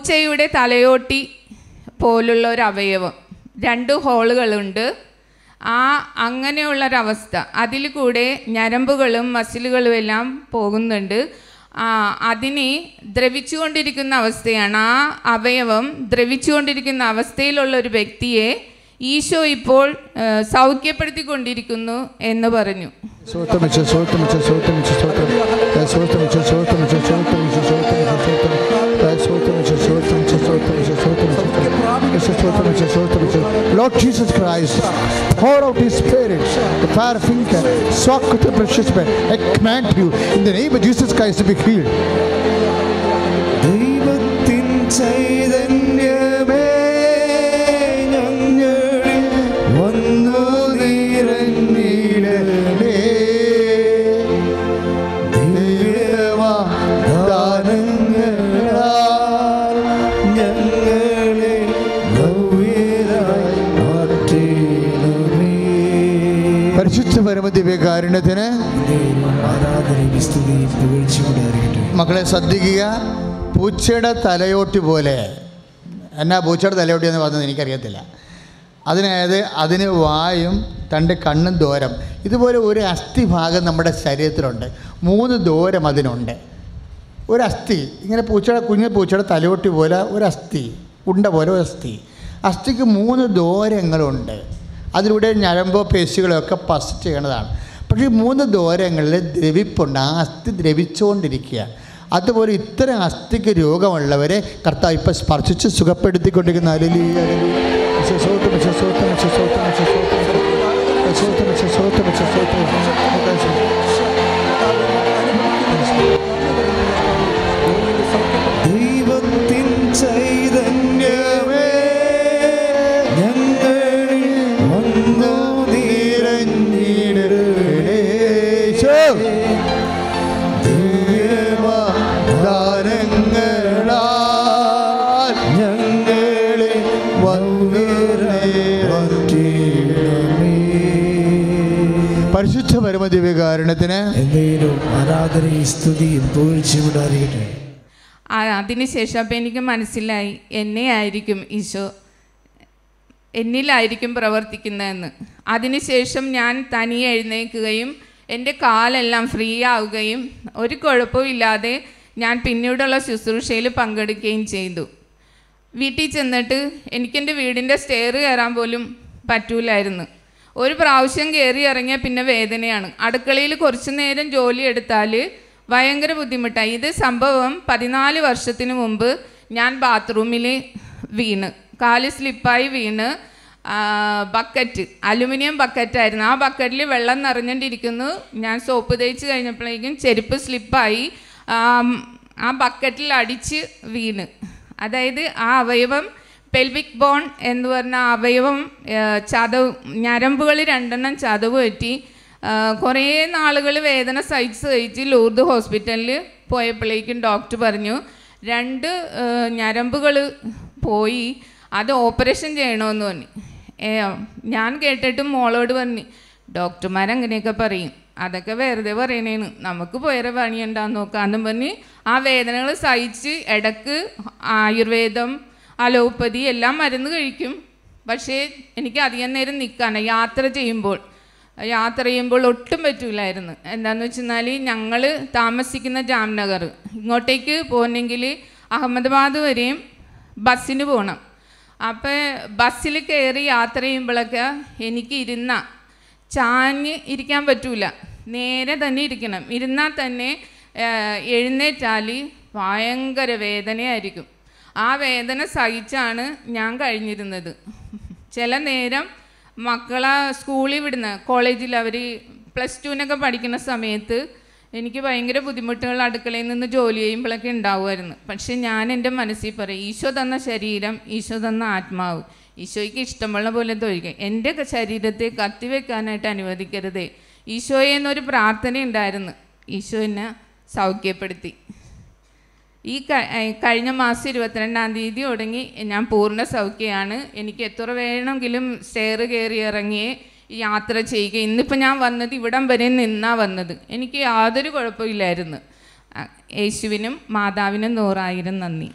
പൂച്ചയുടെ തലയോട്ടി പോലുള്ള ഒരു അവയവം, 2 ഹോളുകളുണ്ട്. അങ്ങനെയുള്ളൊരവസ്ഥ. അതിൽ കൂടെ ഞരമ്പുകളും മസിലുകളും എല്ലാം പോകുന്നുണ്ട്. അതിനെ ദ്രവിച്ചുകൊണ്ടിരിക്കുന്ന അവസ്ഥയാണ്. ആ അവയവം ദ്രവിച്ചുകൊണ്ടിരിക്കുന്ന അവസ്ഥയിലുള്ളൊരു വ്യക്തിയെ ഈശോ ഇപ്പോൾ സൗഖ്യപ്പെടുത്തിക്കൊണ്ടിരിക്കുന്നു എന്ന് പറഞ്ഞു. Lord Jesus Christ, pour out His Spirit, the fire finger, soak with the precious blood. I command you in the name of Jesus Christ to be healed. ദൈവത്തിൻ ചൈതന്യമേ ഞങ്ങളിൽ വന്നു നിറഞ്ഞിടണേ. ദൈവദാനങ്ങളാൽ ഞങ്ങളെ നവ്യരായി മാറ്റണമേ. പരിശുദ്ധ പരമദിവ്യകാരുണ്യത്തിന് ആരാധനയും സ്തുതിയും പുകഴ്ചയും ഉണ്ടായിരിക്കട്ടെ. മക്കളെ ശ്രദ്ധിക്കുക. പൂച്ചയുടെ തലയോട്ടി പോലെ, എന്നാ പൂച്ചയുടെ തലയോട്ടി എന്ന് പറഞ്ഞത് എനിക്കറിയത്തില്ല. അതിന് വായും 2 കണ്ണും ദൂരം. ഇതുപോലെ ഒരു അസ്ഥിഭാഗം നമ്മുടെ ശരീരത്തിലുണ്ട്. 3 ദൂരം അതിനുണ്ട്. ഒരു അസ്ഥി ഇങ്ങനെ കുഞ്ഞു പൂച്ചയുടെ തലയോട്ടി പോലെ ഒരു അസ്ഥി, ഉണ്ട പോലെ ഒരു അസ്ഥി. അസ്ഥിക്ക് 3 ദൂരങ്ങളുണ്ട്. അതിലൂടെ ഞരമ്പോ പേശികളോ ഒക്കെ പസ് ചെയ്യണതാണ്. പക്ഷേ 3 ദൂരങ്ങളിൽ ദ്രവിപ്പുണ്ട്. ആ അസ്ഥി ദ്രവിച്ചുകൊണ്ടിരിക്കുക. അതുപോലെ ഇത്തരം അസ്ഥിക്ക് രോഗമുള്ളവരെ കർത്താവ് ഇപ്പം സ്പർശിച്ച് സുഖപ്പെടുത്തിക്കൊണ്ടിരിക്കുന്ന ദൈവത്തിൻ ചൈതന്യമേ ഞങ്ങളിൽ വന്നു നിറഞ്ഞിടണേ. ഞങ്ങളെ പരിശുദ്ധ പരമദിവ്യകാരുണ്യത്തിന് ആരാധനയും സ്തുതിയും പുകഴ്ചയും ഉണ്ടായിരിക്കട്ടെ. അതിനുശേഷം അപ്പം എനിക്ക് മനസ്സിലായി, എന്നിലായിരിക്കും പ്രവർത്തിക്കുന്നതെന്ന്. അതിനുശേഷം ഞാൻ തനിയെ എഴുന്നേൽക്കുകയും എൻ്റെ കാലെല്ലാം ഫ്രീ ആവുകയും ഒരു കുഴപ്പവും ഇല്ലാതെ ഞാൻ പിന്നീടുള്ള ശുശ്രൂഷയിൽ പങ്കെടുക്കുകയും ചെയ്തു. വീട്ടിൽ ചെന്നിട്ട് എനിക്കെൻ്റെ വീടിൻ്റെ സ്റ്റെയർ കയറാൻ പോലും പറ്റൂലായിരുന്നു. ഒരു പ്രാവശ്യം കയറി ഇറങ്ങിയാൽ പിന്നെ വേദനയാണ്. അടുക്കളയിൽ കുറച്ച് നേരം ജോലി എടുത്താൽ ഭയങ്കര ബുദ്ധിമുട്ടായി. ഇത് സംഭവം 14 വർഷത്തിന് മുമ്പ് ഞാൻ ബാത്റൂമിൽ വീണ്, കാല് സ്ലിപ്പായി വീണ്. ബക്കറ്റ്, അലുമിനിയം ബക്കറ്റായിരുന്നു. ആ ബക്കറ്റിൽ വെള്ളം നിറഞ്ഞിട്ടിരിക്കുന്നു. ഞാൻ സോപ്പ് തേച്ച് കഴിഞ്ഞപ്പോഴേക്കും ചെരുപ്പ് സ്ലിപ്പായി ആ ബക്കറ്റിൽ അടിച്ച് വീണ്. അതായത് ആ അവയവം പെൽവിക് ബോൺ എന്ന് പറഞ്ഞ അവയവം ഞരമ്പുകൾ 2 ചതവ് പറ്റി. കുറേ നാളുകൾ വേദന സഹിച്ച് ലൂർദ് ഹോസ്പിറ്റലിൽ പോയപ്പോഴേക്കും ഡോക്ടർ പറഞ്ഞു 2 ഞരമ്പുകൾ പോയി, അത് ഓപ്പറേഷൻ ചെയ്യണമെന്ന് പറഞ്ഞു. ഞാൻ കേട്ടിട്ടും മോളോട് പറഞ്ഞു, ഡോക്ടർമാരങ്ങനെയൊക്കെ പറയും, അതൊക്കെ വെറുതെ പറയണേന്ന്, നമുക്ക് വേറെ പണിയുണ്ടാന്ന് നോക്കാമെന്നും പറഞ്ഞ് ആ വേദനകൾ സഹിച്ച് ഇടക്ക് ആയുർവേദം, അലോപ്പതി എല്ലാം മരുന്ന് കഴിക്കും. പക്ഷേ എനിക്ക് അധികം നേരം നിൽക്കാണ്. യാത്ര ചെയ്യുമ്പോൾ ഒട്ടും പറ്റൂലായിരുന്നു. എന്താണെന്ന് വെച്ചെന്നാൽ ഞങ്ങൾ താമസിക്കുന്ന ജാംനഗർ, ഇങ്ങോട്ടേക്ക് പോകണമെങ്കിൽ അഹമ്മദാബാദ് വരെയും ബസ്സിന് പോകണം. അപ്പോൾ ബസ്സിൽ കയറി യാത്ര ചെയ്യുമ്പോഴൊക്കെ എനിക്ക് ചാഞ്ഞ് ഇരിക്കാൻ പറ്റൂല, നേരെ തന്നെ ഇരിക്കണം. ഇരുന്നാൽ തന്നെ എഴുന്നേറ്റാൽ ഭയങ്കര വേദനയായിരിക്കും. ആ വേദന സഹിച്ചാണ് ഞാൻ കഴിഞ്ഞിരുന്നത്. ചില നേരം മക്കളെ സ്കൂളിൽ വിടുന്ന, കോളേജിൽ അവർ +2 പഠിക്കുന്ന സമയത്ത് എനിക്ക് ഭയങ്കര ബുദ്ധിമുട്ടുകൾ അടുക്കളയിൽ നിന്ന് ജോലി ചെയ്യുമ്പോഴൊക്കെ ഉണ്ടാവുമായിരുന്നു. പക്ഷെ ഞാൻ എൻ്റെ മനസ്സിൽ പറയും, ഈശോ തന്ന ശരീരം, ഈശോ തന്ന ആത്മാവ്, ഈശോയ്ക്ക് ഇഷ്ടമുള്ള പോലെ തൊഴിക്കുക, എൻ്റെ ശരീരത്തെ കത്തിവെക്കാനായിട്ട് അനുവദിക്കരുതേ ഈശോയെ എന്നൊരു പ്രാർത്ഥന ഉണ്ടായിരുന്നു. ഈശോ എന്നെ സൗഖ്യപ്പെടുത്തി. കഴിഞ്ഞ മാസം 22-ാം തീയതി തുടങ്ങി ഞാൻ പൂർണ്ണ സൗഖ്യമാണ്. എനിക്ക് എത്ര വേണമെങ്കിലും സ്റ്റെയർ കയറി ഇറങ്ങിയേ യാത്ര ചെയ്യുക. ഇന്നിപ്പോൾ ഞാൻ വന്നത് ഇവിടം വരെ നിന്നാണ് വന്നത്. എനിക്ക് യാതൊരു കുഴപ്പമില്ലായിരുന്നു. യേശുവിനും മാതാവിനും 100,000 നന്ദി.